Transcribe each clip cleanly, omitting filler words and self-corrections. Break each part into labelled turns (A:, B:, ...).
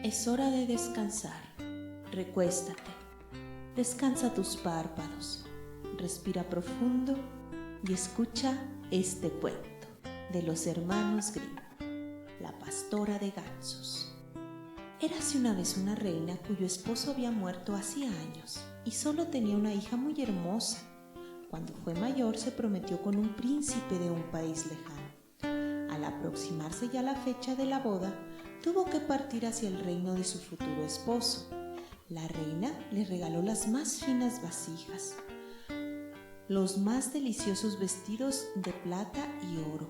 A: Es hora de descansar. Recuéstate. Descansa tus párpados. Respira profundo y escucha este cuento de los hermanos Grimm, La pastora de gansos. Érase una vez una reina cuyo esposo había muerto hacía años y solo tenía una hija muy hermosa. Cuando fue mayor se prometió con un príncipe de un país lejano. Al aproximarse ya la fecha de la boda, tuvo que partir hacia el reino de su futuro esposo. La reina le regaló las más finas vasijas, los más deliciosos vestidos de plata y oro,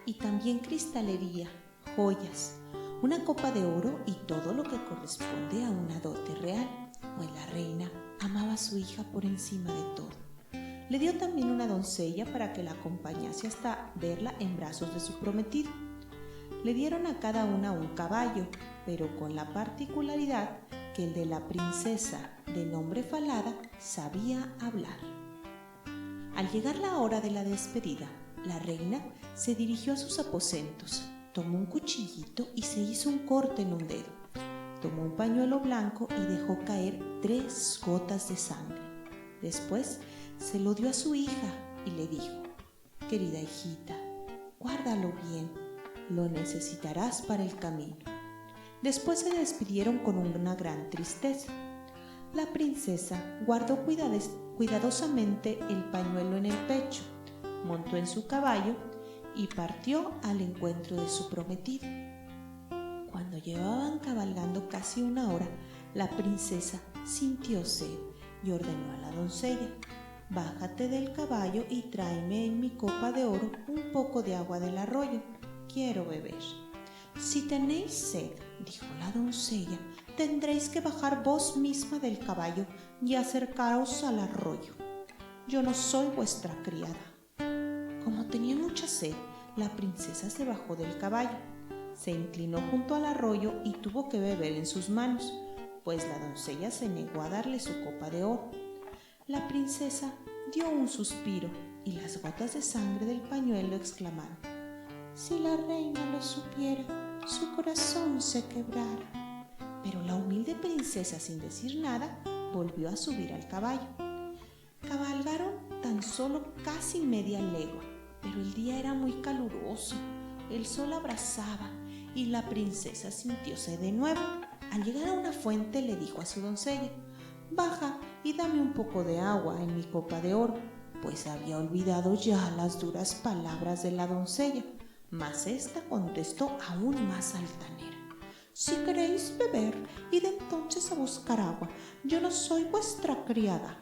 A: y también cristalería, joyas, una copa de oro y todo lo que corresponde a una dote real, pues la reina amaba a su hija por encima de todo. Le dio también una doncella para que la acompañase hasta verla en brazos de su prometido. Le dieron a cada una un caballo, pero con la particularidad que el de la princesa, de nombre Falada, sabía hablar. Al llegar la hora de la despedida, la reina se dirigió a sus aposentos, tomó un cuchillito y se hizo un corte en un dedo. Tomó un pañuelo blanco y dejó caer 3 gotas de sangre. Después se lo dio a su hija y le dijo: «Querida hijita, guárdalo bien, lo necesitarás para el camino». Después se despidieron con una gran tristeza. La princesa guardó cuidadosamente el pañuelo en el pecho, montó en su caballo y partió al encuentro de su prometido. Cuando llevaban cabalgando casi 1 hora, la princesa sintió sed y ordenó a la doncella: «Bájate del caballo y tráeme en mi copa de oro un poco de agua del arroyo. Quiero beber». «Si tenéis sed», dijo la doncella, «tendréis que bajar vos misma del caballo y acercaros al arroyo. Yo no soy vuestra criada». Como tenía mucha sed, la princesa se bajó del caballo, se inclinó junto al arroyo y tuvo que beber en sus manos, pues la doncella se negó a darle su copa de oro. La princesa dio un suspiro y las gotas de sangre del pañuelo exclamaron: «Si la reina lo supiera, su corazón se quebrara». Pero la humilde princesa, sin decir nada, volvió a subir al caballo. Cabalgaron tan solo casi media legua, pero el día era muy caluroso, el sol abrasaba y la princesa sintióse de nuevo. Al llegar a una fuente le dijo a su doncella: «Baja y dame un poco de agua en mi copa de oro», pues había olvidado ya las duras palabras de la doncella. Mas ésta contestó aún más altanera: «Si queréis beber, id entonces a buscar agua, yo no soy vuestra criada».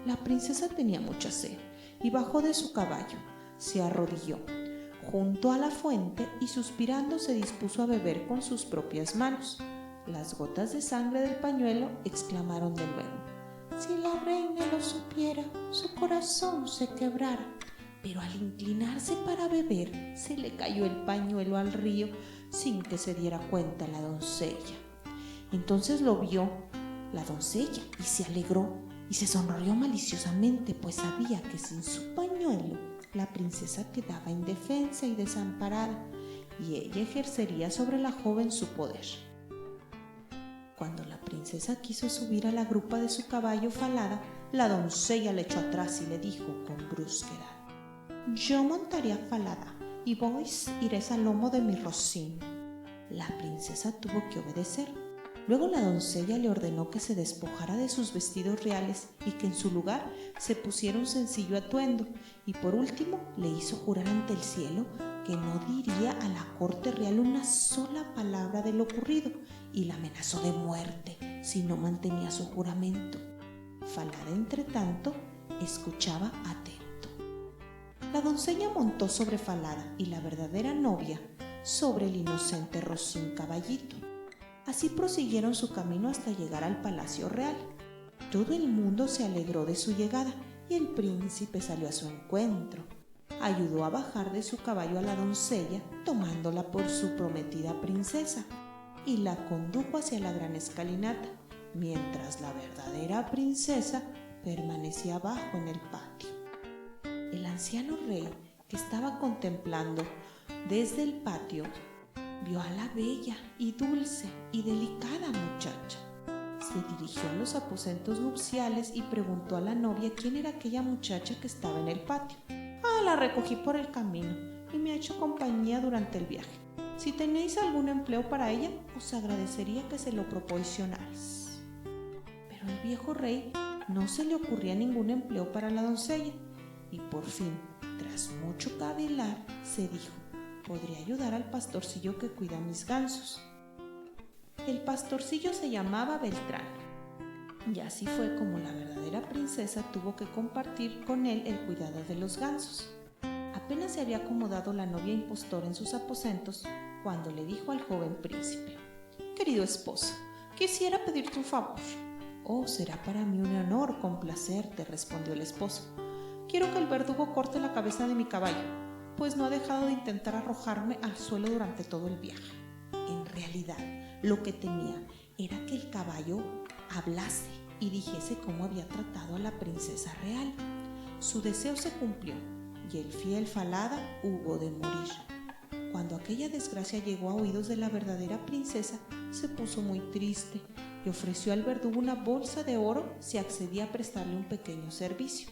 A: La princesa tenía mucha sed y bajó de su caballo, se arrodilló junto a la fuente y suspirando se dispuso a beber con sus propias manos. Las gotas de sangre del pañuelo exclamaron de nuevo: «Si la reina lo supiera, su corazón se quebrara». Pero al inclinarse para beber, se le cayó el pañuelo al río sin que se diera cuenta la doncella. Entonces lo vio la doncella y se alegró y se sonrió maliciosamente, pues sabía que sin su pañuelo la princesa quedaba indefensa y desamparada, y ella ejercería sobre la joven su poder. Cuando la princesa quiso subir a la grupa de su caballo Falada, la doncella le echó atrás y le dijo con brusquedad: «Yo montaré a Falada y vos iréis al lomo de mi rocín». La princesa tuvo que obedecer. Luego la doncella le ordenó que se despojara de sus vestidos reales y que en su lugar se pusiera un sencillo atuendo, y por último le hizo jurar ante el cielo que no diría a la corte real una sola palabra de lo ocurrido, y la amenazó de muerte si no mantenía su juramento. Falada, entre tanto, escuchaba atento. La doncella montó sobre Falada y la verdadera novia sobre el inocente rocín caballito. Así prosiguieron su camino hasta llegar al palacio real. Todo el mundo se alegró de su llegada y el príncipe salió a su encuentro. Ayudó a bajar de su caballo a la doncella, tomándola por su prometida princesa, y la condujo hacia la gran escalinata, mientras la verdadera princesa permanecía abajo en el patio. El anciano rey, que estaba contemplando desde el patio vio a la bella y dulce y delicada muchacha. Se dirigió a los aposentos nupciales y preguntó a la novia quién era aquella muchacha que estaba en el patio. La recogí por el camino y me ha hecho compañía durante el viaje. Si tenéis algún empleo para ella, os agradecería que se lo proporcionarais. Pero al viejo rey no se le ocurría ningún empleo para la doncella y por fin, tras mucho cavilar, se dijo: podría ayudar al pastorcillo que cuida mis gansos. El pastorcillo se llamaba Beltrán, y así fue como la verdadera princesa tuvo que compartir con él el cuidado de los gansos. Apenas se había acomodado la novia impostora en sus aposentos cuando le dijo al joven príncipe: querido esposo, quisiera pedirte un favor. Será para mí un honor complacerte, respondió el esposo. Quiero que el verdugo corte la cabeza de mi caballo, pues no ha dejado de intentar arrojarme al suelo durante todo el viaje. En realidad, lo que temía era que el caballo hablase y dijese cómo había tratado a la princesa real. Su deseo se cumplió y el fiel Falada hubo de morir. Cuando aquella desgracia llegó a oídos de la verdadera princesa, se puso muy triste y ofreció al verdugo una bolsa de oro si accedía a prestarle un pequeño servicio.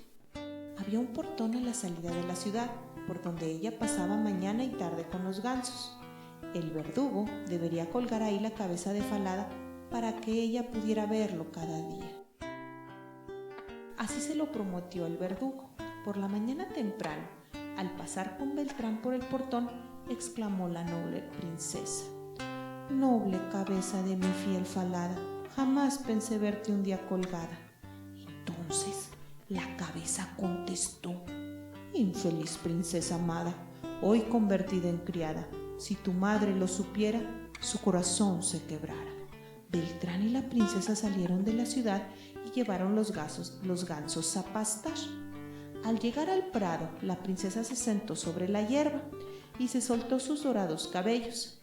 A: Había un portón a la salida de la ciudad, por donde ella pasaba mañana y tarde con los gansos. El verdugo debería colgar ahí la cabeza de Falada para que ella pudiera verlo cada día. Así se lo prometió el verdugo. Por la mañana temprano, al pasar con Beltrán por el portón, exclamó la noble princesa: noble cabeza de mi fiel Falada, jamás pensé verte un día colgada. Entonces la cabeza contestó: infeliz princesa amada, hoy convertida en criada, si tu madre lo supiera, su corazón se quebrara. Beltrán y la princesa salieron de la ciudad y llevaron los gansos a pastar. Al llegar al prado, la princesa se sentó sobre la hierba y se soltó sus dorados cabellos.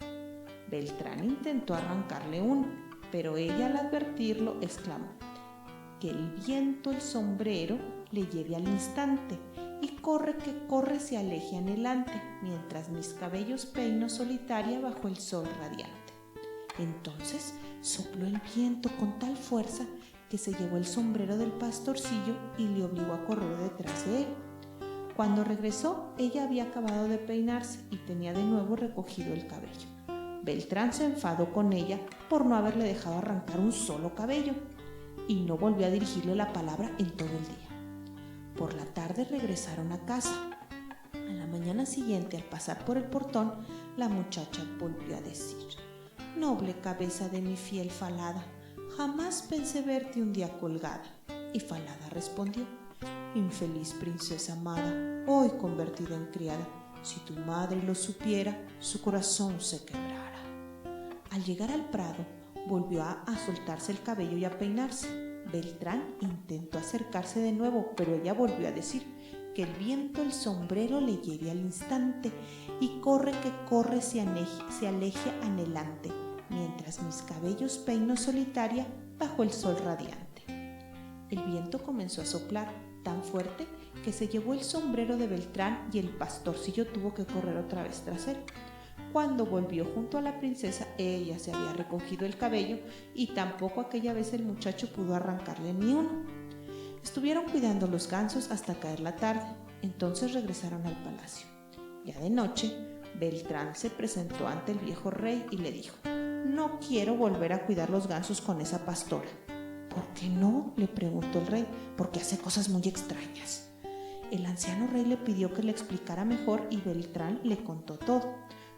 A: Beltrán intentó arrancarle uno, pero ella al advertirlo exclamó: que el viento el sombrero le lleve al instante, y corre que corre se aleje anhelante, mientras mis cabellos peino solitaria bajo el sol radiante. Entonces sopló el viento con tal fuerza que se llevó el sombrero del pastorcillo y le obligó a correr detrás de él. Cuando regresó, ella había acabado de peinarse y tenía de nuevo recogido el cabello. Beltrán se enfadó con ella por no haberle dejado arrancar un solo cabello y no volvió a dirigirle la palabra en todo el día. Por la tarde regresaron a casa. A la mañana siguiente, al pasar por el portón, la muchacha volvió a decir: noble cabeza de mi fiel Falada, jamás pensé verte un día colgada. Y Falada respondió: infeliz princesa amada, hoy convertida en criada, si tu madre lo supiera, su corazón se quebrara. Al llegar al prado, volvió a soltarse el cabello y a peinarse. Beltrán intentó acercarse de nuevo, pero ella volvió a decir: que el viento el sombrero le lleve al instante, y corre que corre se aleje anhelante, mientras mis cabellos peino solitaria bajo el sol radiante. El viento comenzó a soplar tan fuerte que se llevó el sombrero de Beltrán y el pastorcillo tuvo que correr otra vez tras él. Cuando volvió junto a la princesa, ella se había recogido el cabello y tampoco aquella vez el muchacho pudo arrancarle ni uno. Estuvieron cuidando los gansos hasta caer la tarde, entonces regresaron al palacio. Ya de noche, Beltrán se presentó ante el viejo rey y le dijo: no quiero volver a cuidar los gansos con esa pastora. ¿Por qué no?, le preguntó el rey. Porque hace cosas muy extrañas. El anciano rey le pidió que le explicara mejor y Beltrán le contó todo.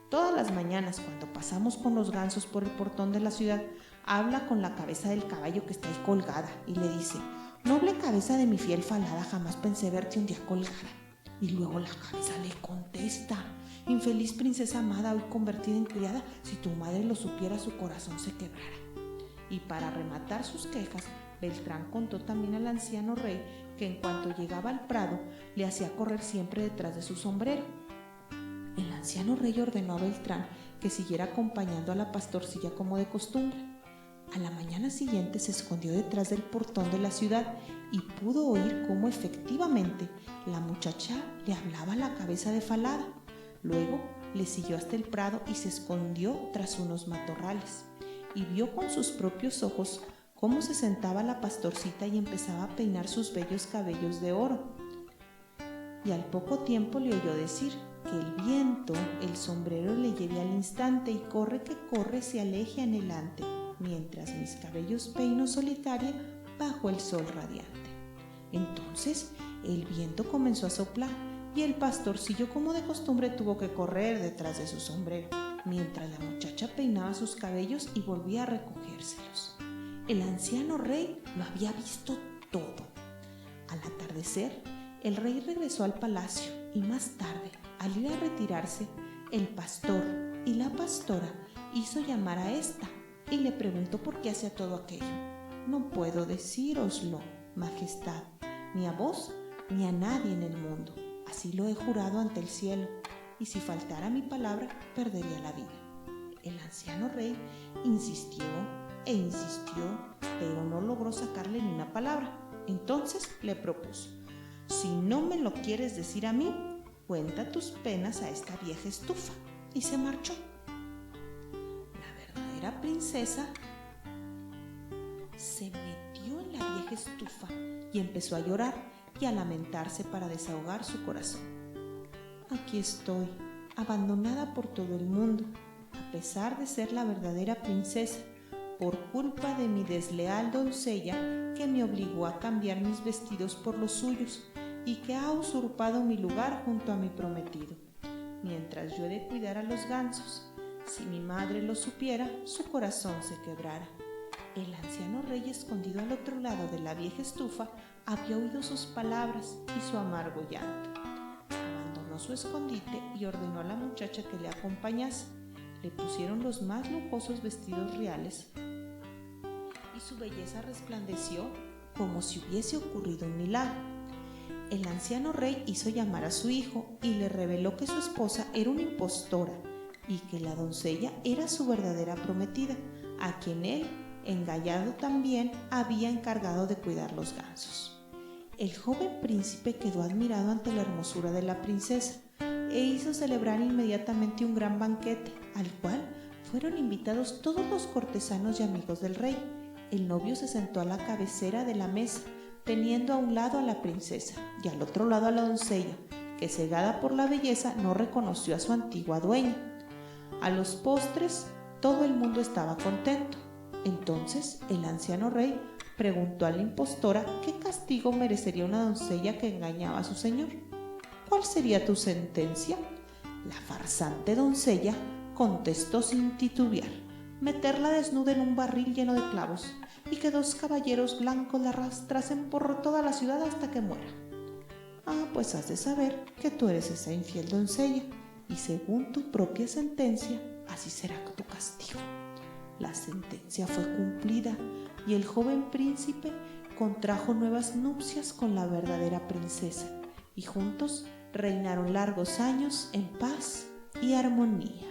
A: Todas las mañanas, cuando pasamos con los gansos por el portón de la ciudad, habla con la cabeza del caballo que está ahí colgada y le dice: noble cabeza de mi fiel Falada, jamás pensé verte un día colgada. Y luego la cabeza le contesta: infeliz princesa amada, hoy convertida en criada, si tu madre lo supiera, su corazón se quebrara. Y para rematar sus quejas, Beltrán contó también al anciano rey que en cuanto llegaba al prado, le hacía correr siempre detrás de su sombrero. El anciano rey ordenó a Beltrán que siguiera acompañando a la pastorcilla como de costumbre. A la mañana siguiente se escondió detrás del portón de la ciudad y pudo oír cómo efectivamente la muchacha le hablaba a la cabeza de Falada. Luego Le siguió hasta el prado y se escondió tras unos matorrales, y vio con sus propios ojos cómo se sentaba la pastorcita y empezaba a peinar sus bellos cabellos de oro. Y al poco tiempo le oyó decir que el viento el sombrero le lleve al instante, y corre que corre se aleje anhelante, mientras mis cabellos peino solitaria bajo el sol radiante. Entonces el viento comenzó a soplar, y el pastorcillo, como de costumbre, tuvo que correr detrás de su sombrero, mientras la muchacha peinaba sus cabellos y volvía a recogérselos. El anciano rey lo había visto todo. Al atardecer, el rey regresó al palacio, y más tarde, al ir a retirarse, el pastor y la pastora hizo llamar a ésta y le preguntó por qué hacía todo aquello. «No puedo decíroslo, majestad, ni a vos ni a nadie en el mundo. Así lo he jurado ante el cielo, y si faltara a mi palabra, perdería la vida». El anciano rey insistió e insistió, pero no logró sacarle ni una palabra. Entonces le propuso: «Si no me lo quieres decir a mí, cuenta tus penas a esta vieja estufa». Y se marchó. La verdadera princesa se metió en la vieja estufa y empezó a llorar y a lamentarse para desahogar su corazón. «Aquí estoy, abandonada por todo el mundo, a pesar de ser la verdadera princesa, por culpa de mi desleal doncella que me obligó a cambiar mis vestidos por los suyos y que ha usurpado mi lugar junto a mi prometido. Mientras yo he de cuidar a los gansos, si mi madre lo supiera, su corazón se quebrara». El anciano rey, escondido al otro lado de la vieja estufa, había oído sus palabras y su amargo llanto. Abandonó su escondite y ordenó a la muchacha que le acompañase. Le pusieron los más lujosos vestidos reales y su belleza resplandeció como si hubiese ocurrido un milagro. El anciano rey hizo llamar a su hijo y le reveló que su esposa era una impostora y que la doncella era su verdadera prometida, a quien él, engallado también, había encargado de cuidar los gansos. El joven príncipe quedó admirado ante la hermosura de la princesa e hizo celebrar inmediatamente un gran banquete, al cual fueron invitados todos los cortesanos y amigos del rey. El novio se sentó a la cabecera de la mesa, teniendo a un lado a la princesa y al otro lado a la doncella, que, cegada por la belleza, no reconoció a su antigua dueña. A los postres, todo el mundo estaba contento. Entonces el anciano rey preguntó a la impostora qué castigo merecería una doncella que engañaba a su señor. «¿Cuál sería tu sentencia?». La farsante doncella contestó sin titubear: «Meterla desnuda en un barril lleno de clavos y que 2 caballeros blancos la arrastrasen por toda la ciudad hasta que muera». «Ah, pues has de saber que tú eres esa infiel doncella, y según tu propia sentencia, así será tu castigo». La sentencia fue cumplida y el joven príncipe contrajo nuevas nupcias con la verdadera princesa, y juntos reinaron largos años en paz y armonía.